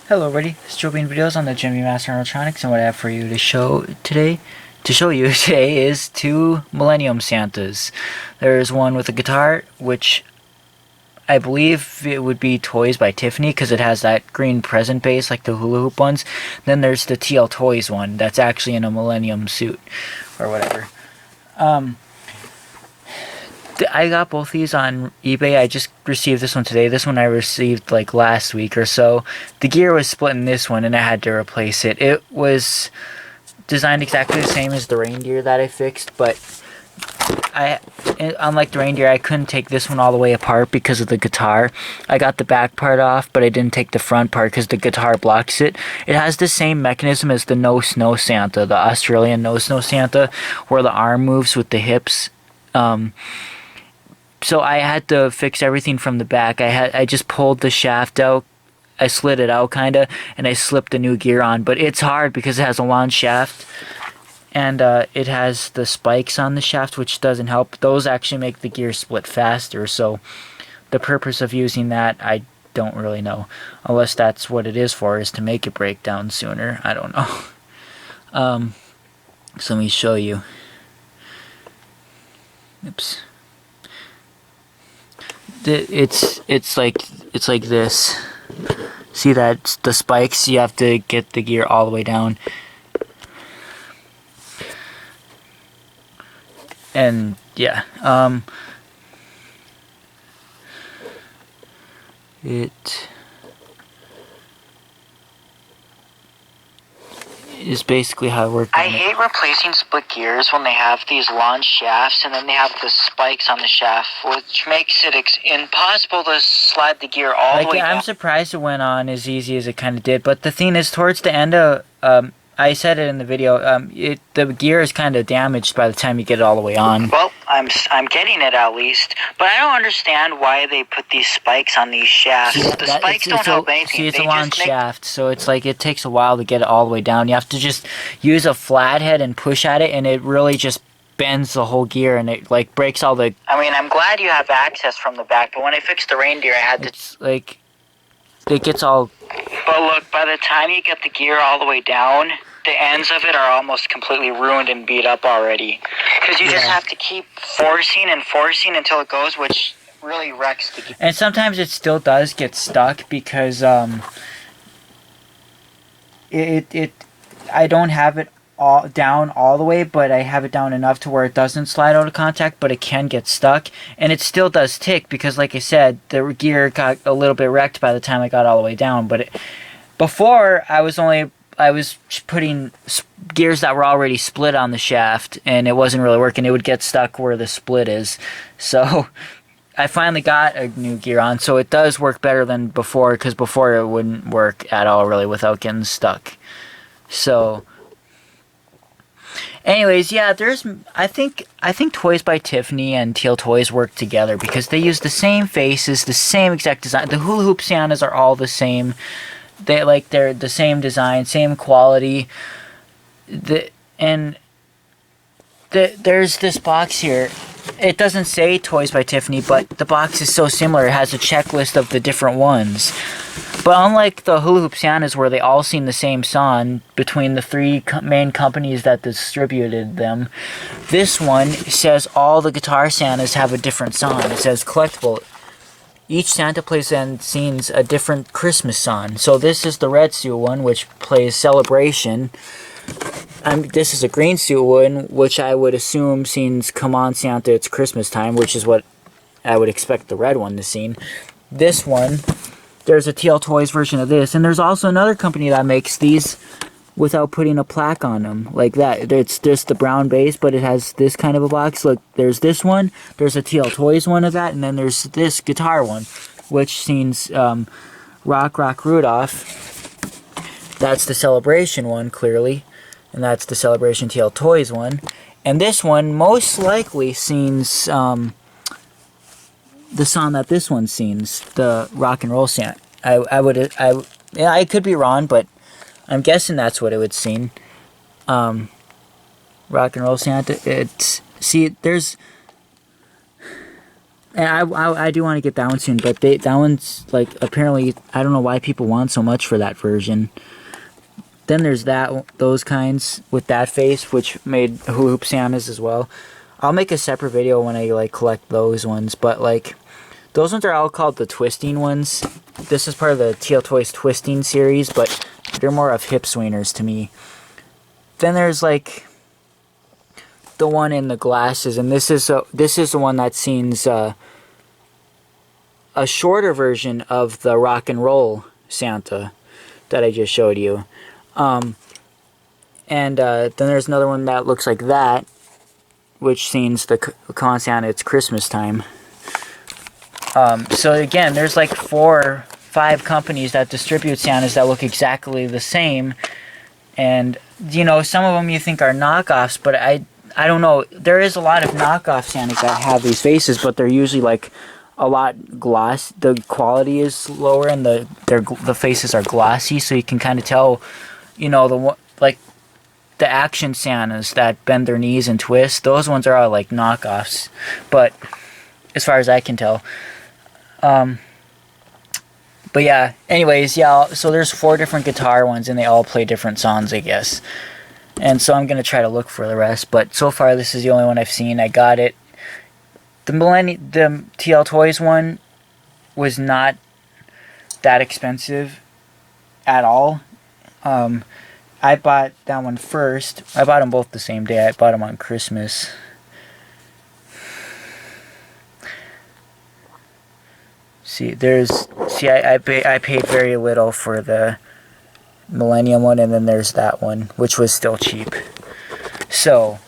Hello everybody, it's Joe being videos on the Gemmy Master Animatronics, and what I have for you to show you today is two Millennium Santas. There's one with a guitar, which I believe it would be Toys by Tiffany because it has that green present base like the hula hoop ones. Then there's the Teal Toys one that's actually in a Millennium suit or whatever. I got both these on eBay. I just received this one today. This one I received like last week or so. The gear was split in this one and I had to replace it. It was designed exactly the same as the reindeer that I fixed, but unlike the reindeer, I couldn't take this one all the way apart because of the guitar. I got the back part off, but I didn't take the front part because the guitar blocks it. It has the same mechanism as the No Snow Santa, the Australian No Snow Santa, where the arm moves with the hips. So I had to fix everything from the back. I just pulled the shaft out. I slid it out kinda, and I slipped the new gear on. But it's hard because it has a long shaft, and it has the spikes on the shaft, which doesn't help. Those actually make the gear split faster. So the purpose of using that, I don't really know, unless that's what it is for, is to make it break down sooner. I don't know. So let me show you. Oops. It's like this. See that the spikes? You have to get the gear all the way down, and yeah, it is basically how it works. I hate replacing split gears when they have these long shafts and then they have the spikes on the shaft, which makes it impossible to slide the gear all the way down. I'm surprised it went on as easy as it kind of did, but the thing is, towards the end of, I said it in the video, the gear is kind of damaged by the time you get it all the way on. Well, I'm getting it at least, but I don't understand why they put these spikes on these shafts. The spikes don't help anything. See, it's a long shaft, so it's like it takes a while to get it all the way down. You have to just use a flathead and push at it, and it really just bends the whole gear, and it like breaks all the... I mean, I'm glad you have access from the back, but when I fixed the reindeer, I had to... It's like... It gets all... But look, by the time you get the gear all the way down, the ends of it are almost completely ruined and beat up already. Because you just have to keep forcing and forcing until it goes, which really wrecks the gear. And sometimes it still does get stuck because I don't have it all down all the way, but I have it down enough to where it doesn't slide out of contact, but it can get stuck, and it still does tick because, like I said, the gear got a little bit wrecked by the time I got all the way down. But before I was putting gears that were already split on the shaft, and it wasn't really working. It would get stuck where the split is. So I finally got a new gear on, so it does work better than before, because before it wouldn't work at all really without getting stuck. So anyways, yeah, I think Toys by Tiffany and Teal Toys work together because they use the same faces, the same exact design. The hula hoop Santas are all the same. They're the same design, same quality. There's this box here. It doesn't say Toys by Tiffany, but the box is so similar. It has a checklist of the different ones. But unlike the hula hoop Santas, where they all sing the same song between the three main companies that distributed them, this one says all the guitar Santas have a different song. It says collectible. Each Santa plays and sings a different Christmas song. So this is the red suit one, which plays Celebration. This is a green suit one, which I would assume sings Come On Santa, It's Christmas Time, which is what I would expect the red one to sing. This one, there's a Teal Toys version of this, and there's also another company that makes these without putting a plaque on them, like that. It's just the brown base, but it has this kind of a box. Look, there's this one, there's a Teal Toys one of that, and then there's this guitar one, which sings Rock Rock Rudolph. That's the Celebration one, clearly, and that's the Celebration Teal Toys one. And this one most likely sings the song that this one sings, the Rock and Roll Santa. I could be wrong, but I'm guessing that's what it would sing. Rock and Roll Santa. See, there's And I do want to get that one soon, but that one's like apparently I don't know why people want so much for that version. Then there's those kinds with that face, which made hula hoop Santas as well. I'll make a separate video when I like collect those ones, but like those ones are all called the twisting ones. This is part of the Teal Toys twisting series, but they're more of hip swingers to me. Then there's like the one in the glasses, and this is the one that seems a shorter version of the rock and roll Santa that I just showed you. And then there's another one that looks like that, which scenes the con Santa, it's Christmas time. So again, there's like 4 or 5 companies that distribute Santas that look exactly the same, and you know, some of them you think are knockoffs, but I don't know. There is a lot of knockoff Santas that have these faces, but they're usually like a lot gloss. The quality is lower, and the faces are glossy, so you can kind of tell, you know, like the action Santas that bend their knees and twist. Those ones are all like knockoffs, but as far as I can tell. But yeah, anyways, yeah, so there's 4 different guitar ones, and they all play different songs, I guess. And so I'm going to try to look for the rest, but so far this is the only one I've seen. I got it. The TL Toys one was not that expensive at all. I bought that one first. I bought them both the same day. I bought them on Christmas. I paid very little for the Millennium one, and then there's that one, which was still cheap. So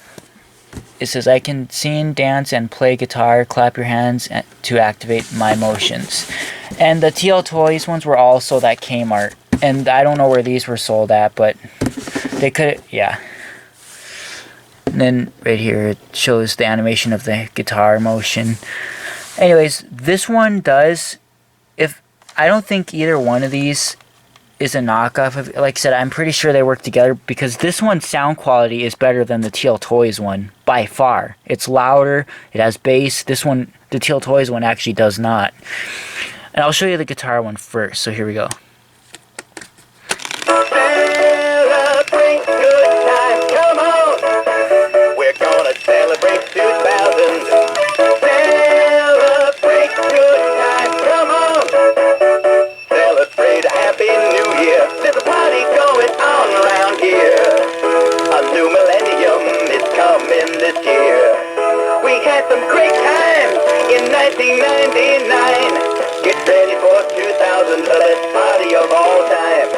it says, I can sing, dance, and play guitar. Clap your hands to activate my motions. And the TL Toys ones were all sold at Kmart, and I don't know where these were sold at, but they could, yeah. And then right here it shows the animation of the guitar motion. Anyways, this one does, I don't think either one of these is a knockoff of, like I said, I'm pretty sure they work together, because this one's sound quality is better than the Teal Toys one, by far. It's louder, it has bass. This one, the Teal Toys one, actually does not. And I'll show you the guitar one first, so here we go. Celebrate good times, come on! We're gonna celebrate 2000. Celebrate good times, come on! Celebrate a happy new year. There's a party going on around here. A new millennium is coming this year. We had some great times in 1999. Get ready for 2000, the best party of all time.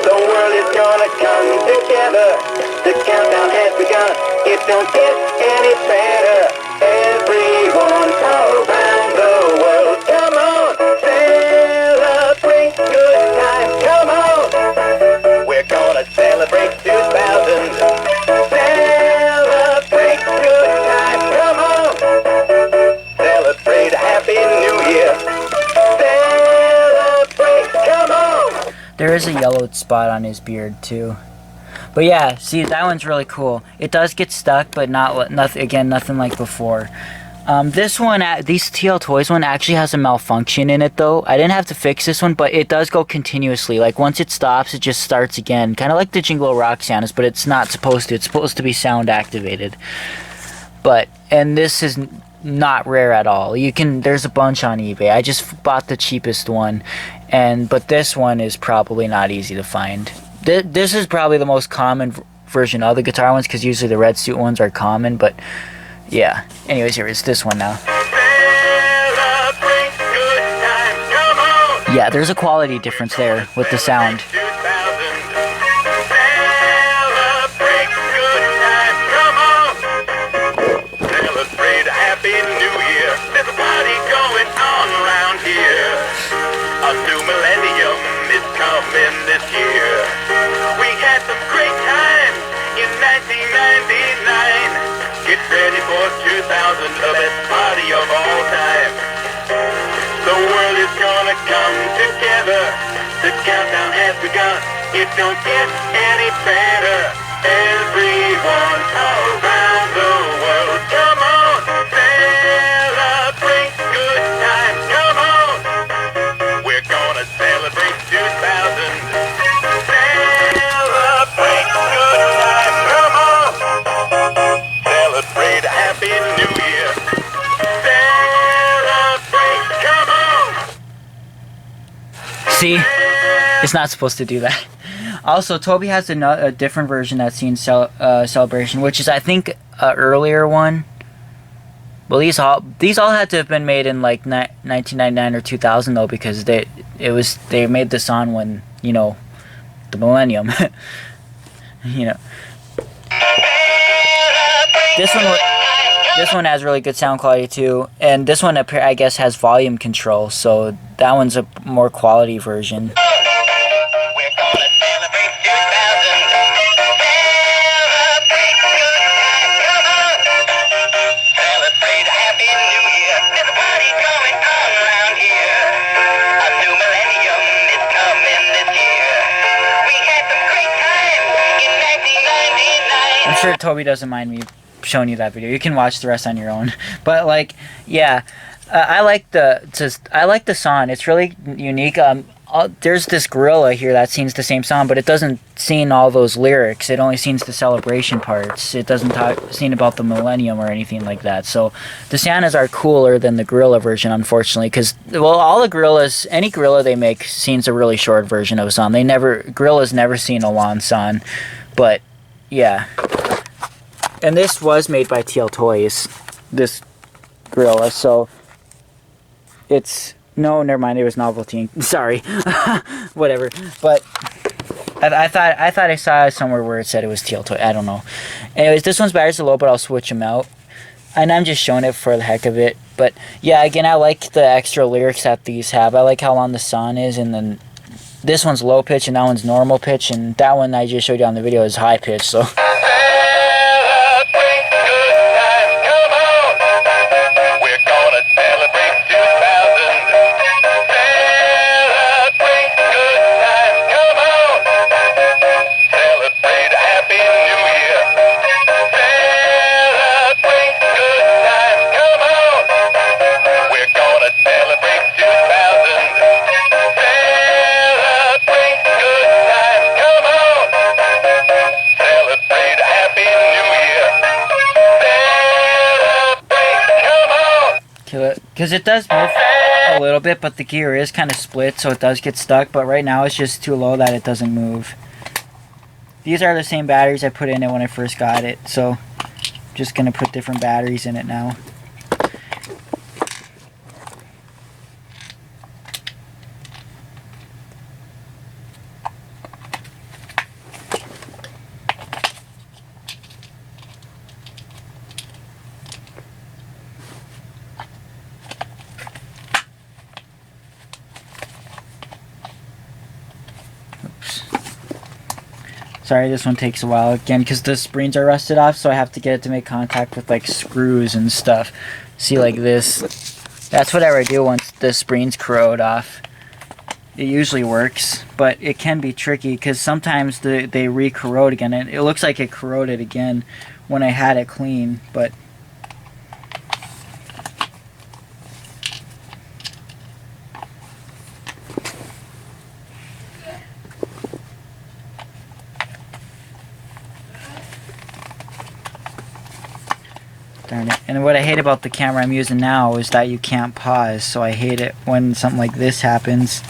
The world is gonna come together. The countdown has begun. It don't get any better. Everyone around the world, come on, celebrate good times, come on. We're gonna celebrate 2000. Celebrate good times, come on. Celebrate a happy new year. Celebrate, come on. There is a yellow spot on his beard too. But yeah, see, that one's really cool. It does get stuck, but nothing like before. This one, these TL Toys one actually has a malfunction in it though. I didn't have to fix this one, but it does go continuously. Like once it stops, it just starts again. Kind of like the Jingle Rock Santas, but it's not supposed to. It's supposed to be sound activated. And this is not rare at all. There's a bunch on eBay. I just bought the cheapest one, but this one is probably not easy to find. This is probably the most common version of the guitar ones, because usually the red suit ones are common, but yeah. Anyways, here is this one now. Yeah, there's a quality difference there with the sound. Ready for 2000, the best party of all time. The world is gonna come together. The countdown has begun. It don't get any better. Everyone around the world, come on, celebrate. See? It's not supposed to do that. Also, Toby has a different version that's seen Celebration, which is, I think, an earlier one. Well, these all had to have been made in like 1999 or 2000 though, because they made this on when, you know, the Millennium. You know, this one has really good sound quality too, and this one I guess has volume control, so that one's a more quality version. I'm sure Toby doesn't mind me showing you that video. You can watch the rest on your own. But like, yeah, I like the song. It's really unique. There's this gorilla here that sings the same song, but it doesn't sing all those lyrics. It only sings the celebration parts. It doesn't sing about the Millennium or anything like that. So the Santas are cooler than the gorilla version, unfortunately, because, well, all the gorillas, any gorilla they make sings a really short version of a song. Gorillas never sing a long song, but yeah. And this was made by Teal Toys, this gorilla, so it's... No, never mind, it was Novelty. Sorry. Whatever. But I thought I saw somewhere where it said it was Teal Toy. I don't know. Anyways, this one's batteries are low, but I'll switch them out. And I'm just showing it for the heck of it. But yeah, again, I like the extra lyrics that these have. I like how long the song is, and then this one's low pitch and that one's normal pitch, and that one I just showed you on the video is high pitch, so... Because it does move a little bit, but the gear is kind of split, so it does get stuck. But right now it's just too low that it doesn't move. These are the same batteries I put in it when I first got it, so I'm just going to put different batteries in it now. Sorry, this one takes a while again because the springs are rusted off, so I have to get it to make contact with like screws and stuff. See, like this. That's whatever I do once the springs corrode off. It usually works, but it can be tricky because sometimes they re-corrode again. And it looks like it corroded again when I had it clean, but... Darn it. And what I hate about the camera I'm using now is that you can't pause, so I hate it when something like this happens.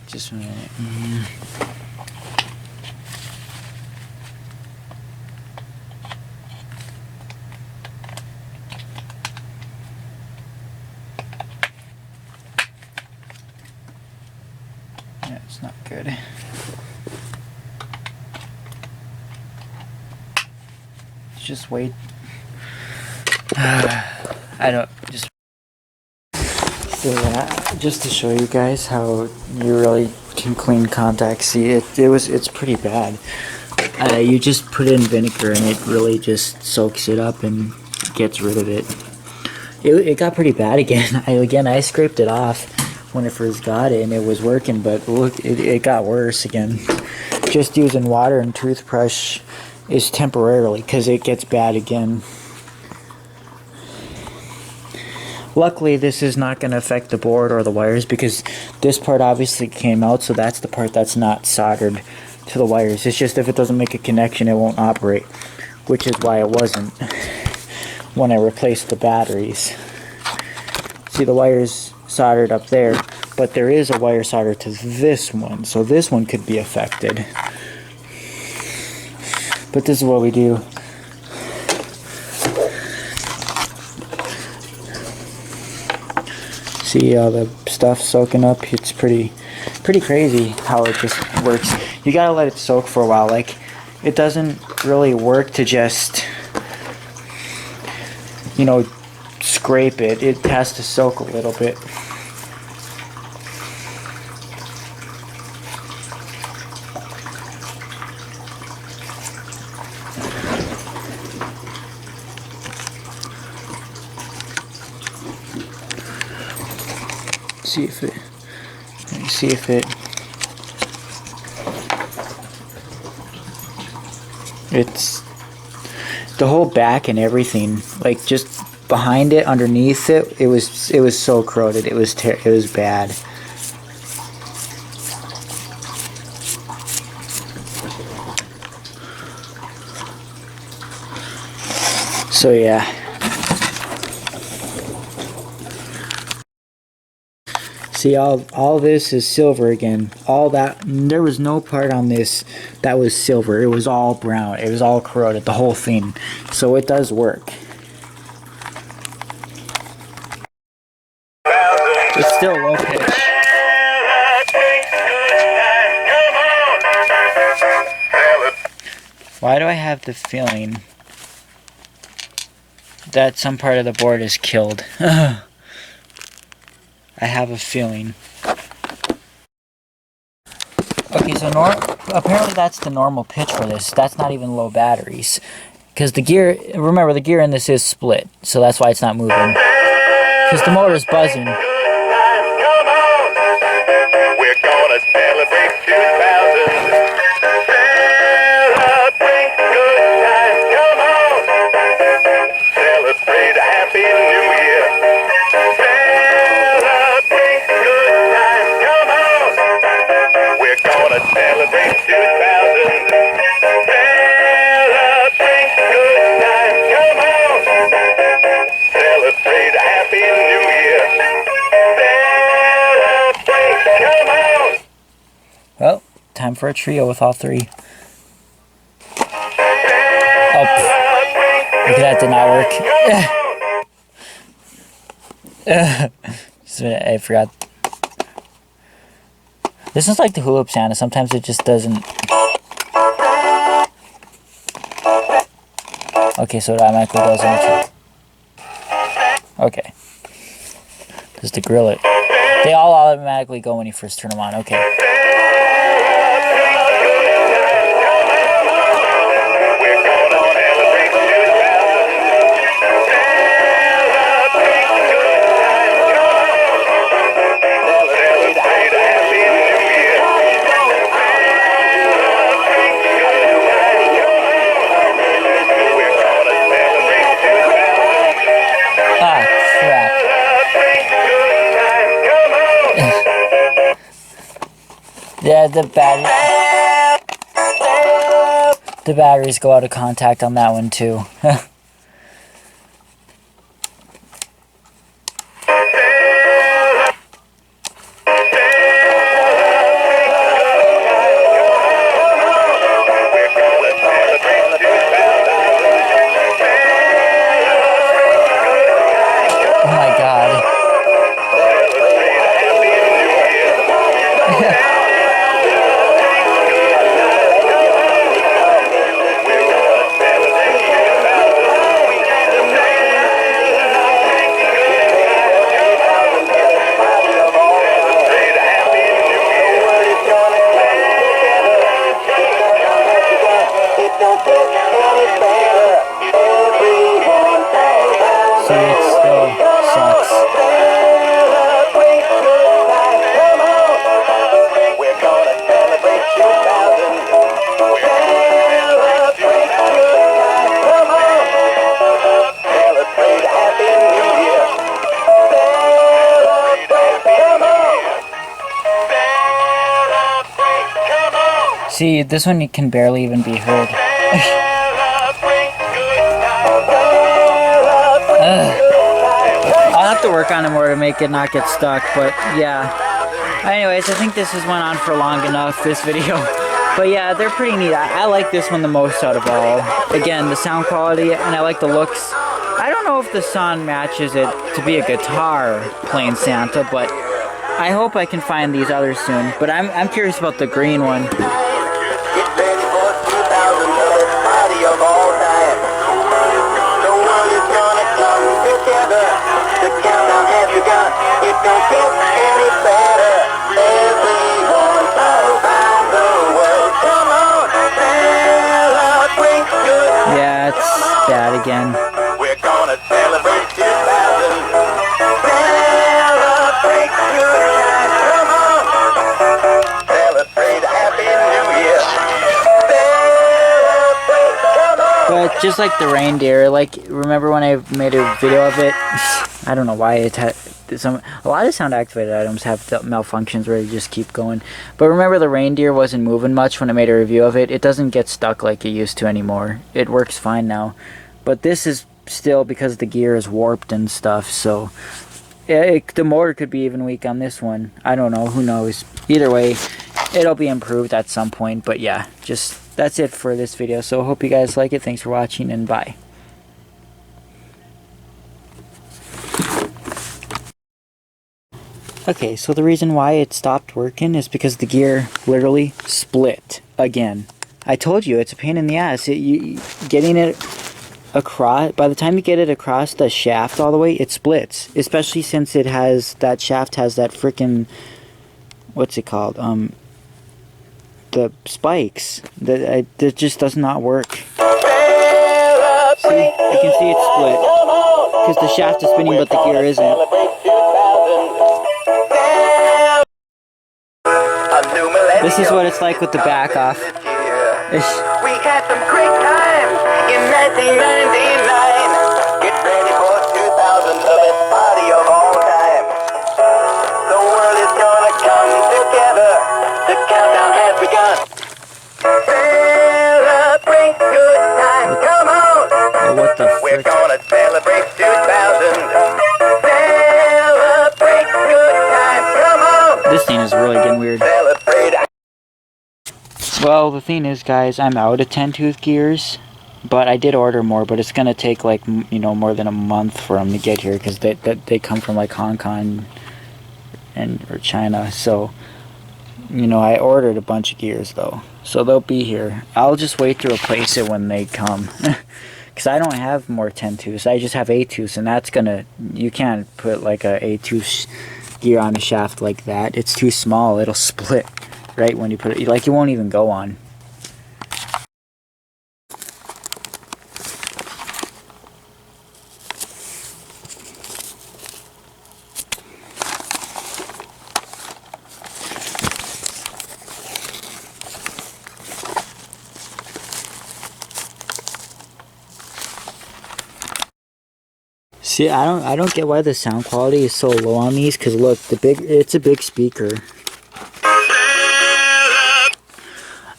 Just a minute. Yeah, it's not good. Just wait. I don't just. So yeah, just to show you guys how you really can clean contacts. See, it's pretty bad. You just put it in vinegar and it really just soaks it up and gets rid of it. It got pretty bad again. I scraped it off when I first got it and it was working, but look, it got worse again. Just using water and toothbrush is temporarily because it gets bad again. Luckily, this is not going to affect the board or the wires because this part obviously came out, so that's the part that's not soldered to the wires. It's just if it doesn't make a connection, it won't operate. which is why it wasn't when I replaced the batteries. See, the wire's soldered up there, but there is a wire solder to this one, so this one could be affected. But this is what we do. See all the stuff soaking up? It's pretty crazy how it just works. You gotta let it soak for a while. Like, it doesn't really work to just, you know, scrape it. It has to soak a little bit. See if it, let me see if it's the whole back and everything, like just behind it, underneath it, it was so corroded. It was bad. So yeah. See, all this is silver again. All that, there was no part on this that was silver. It was all brown. It was all corroded, the whole thing. So it does work. It's still low pitch. Why do I have the feeling that some part of the board is killed? I have a feeling. Okay, so apparently that's the normal pitch for this. That's not even low batteries. Because the gear, remember the gear in this is split, so that's why it's not moving. Because the motor's buzzing. We're gonna celebrate 2000. Celebrate good times, come on. Celebrate a happy new year. Celebrate good times, come on. We're gonna celebrate 2000. Celebrate good times, come on. Celebrate a happy new year. Celebrate, come on. Well, time for a trio with all three. Oh, look at that, did not work. I forgot. This is like the hula hoop sound. Sometimes it just doesn't. Okay, so it automatically goes into. Okay. Just to grill it. They all automatically go when you first turn them on. Okay. Yeah, the batteries go out of contact on that one too. Oh my god. So it still sucks. We're gonna celebrate 2000. Celebrate good times, come on. Celebrate a happy new year. Celebrate, come on. Celebrate, come on. See, this one can barely even be heard. Celebrate work on it more to make it not get stuck, but yeah. Anyways, I think this has went on for long enough, this video. But yeah, they're pretty neat. I like this one the most out of all. Again, the sound quality, and I like the looks. I don't know if the sound matches it to be a guitar playing Santa, but I hope I can find these others soon. But I'm curious about the green one. Get ready for 2000, the best party of all time. The world is gonna come together. The countdown has begun. It don't get any better. Everyone around the world, come on, celebrate good. Yeah, it's bad again. We're gonna celebrate 2000. Celebrate good times, come on. Celebrate a happy new year. Celebrate, come on. But just like the reindeer, like, remember when I made a video of it? I don't know why it had a lot of sound activated items have malfunctions where they just keep going. But remember the reindeer wasn't moving much when I made a review of it. It doesn't get stuck like it used to anymore. It works fine now. But this is still because the gear is warped and stuff, so the motor could be even weak on this one. I don't know, who knows. Either way, it'll be improved at some point. But yeah, just that's it for this video. So hope you guys like it. Thanks for watching, and bye. Okay, so the reason why it stopped working is because the gear literally split again. I told you, it's a pain in the ass. Getting it across, by the time you get it across the shaft all the way, it splits. Especially since it has, that shaft has that freaking, what's it called? The spikes. That just does not work. See, you can see it's split. Because the shaft is spinning, but the gear isn't. This is what it's like with the back off. We had some great times in 1999. Get ready for 2000, the best party of all time. The world is gonna come together. The countdown has begun. Celebrate good times, come on. Oh, what the We're frick? gonna celebrate 2000. Celebrate good times, come on. This thing is really getting weird. Celebrate. Well, the thing is, guys, I'm out of 10-tooth gears, but I did order more, but it's going to take, like, you know, more than a month for them to get here, because they come from, like, Hong Kong or China, so, you know, I ordered a bunch of gears, though, so they'll be here. I'll just wait to replace it when they come, because I don't have more 10-tooths, I just have 8-tooths, and that's going to, you can't put, like, a 8-tooth gear on a shaft like that. It's too small, it'll split. Right when you put it, like, it won't even go on. See, I don't get why the sound quality is so low on these, cause look, it's a big speaker.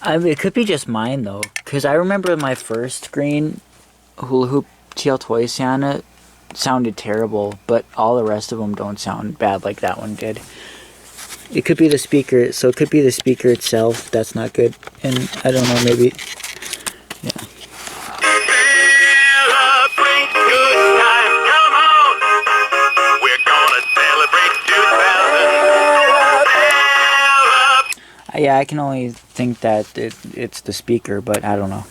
It could be just mine though, because I remember my first green hula hoop Teal toy Santa sounded terrible, but all the rest of them don't sound bad like that one did. It could be the speaker, so it could be the speaker itself that's not good, and I don't know, maybe, yeah. Celebrate good times, come on. We're gonna celebrate 2000. Yeah, I can only think that it's the speaker, but I don't know.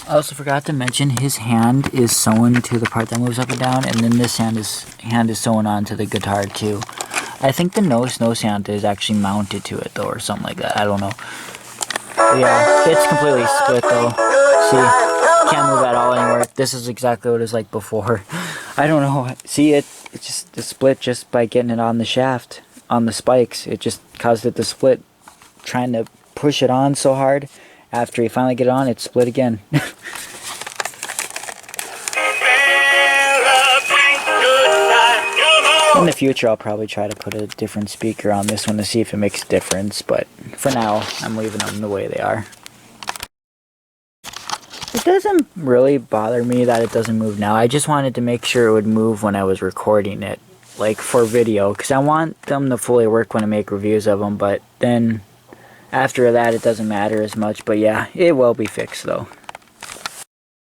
I also forgot to mention his hand is sewn to the part that moves up and down, and then this hand is sewn onto the guitar too. I think the no snow Santa is actually mounted to it though, or something like that. I don't know. But yeah, it's completely split though. See, can't move at all anymore. This is exactly what it was like before. I don't know. See, it's split just by getting it on the shaft, on the spikes. It just caused it to split. Trying to push it on so hard, after you finally get it on, it split again. In the future, I'll probably try to put a different speaker on this one to see if it makes a difference, but for now, I'm leaving them the way they are. It doesn't really bother me that it doesn't move now. I just wanted to make sure it would move when I was recording it, like for video, because I want them to fully work when I make reviews of them, but then after that it doesn't matter as much. But yeah, it will be fixed though.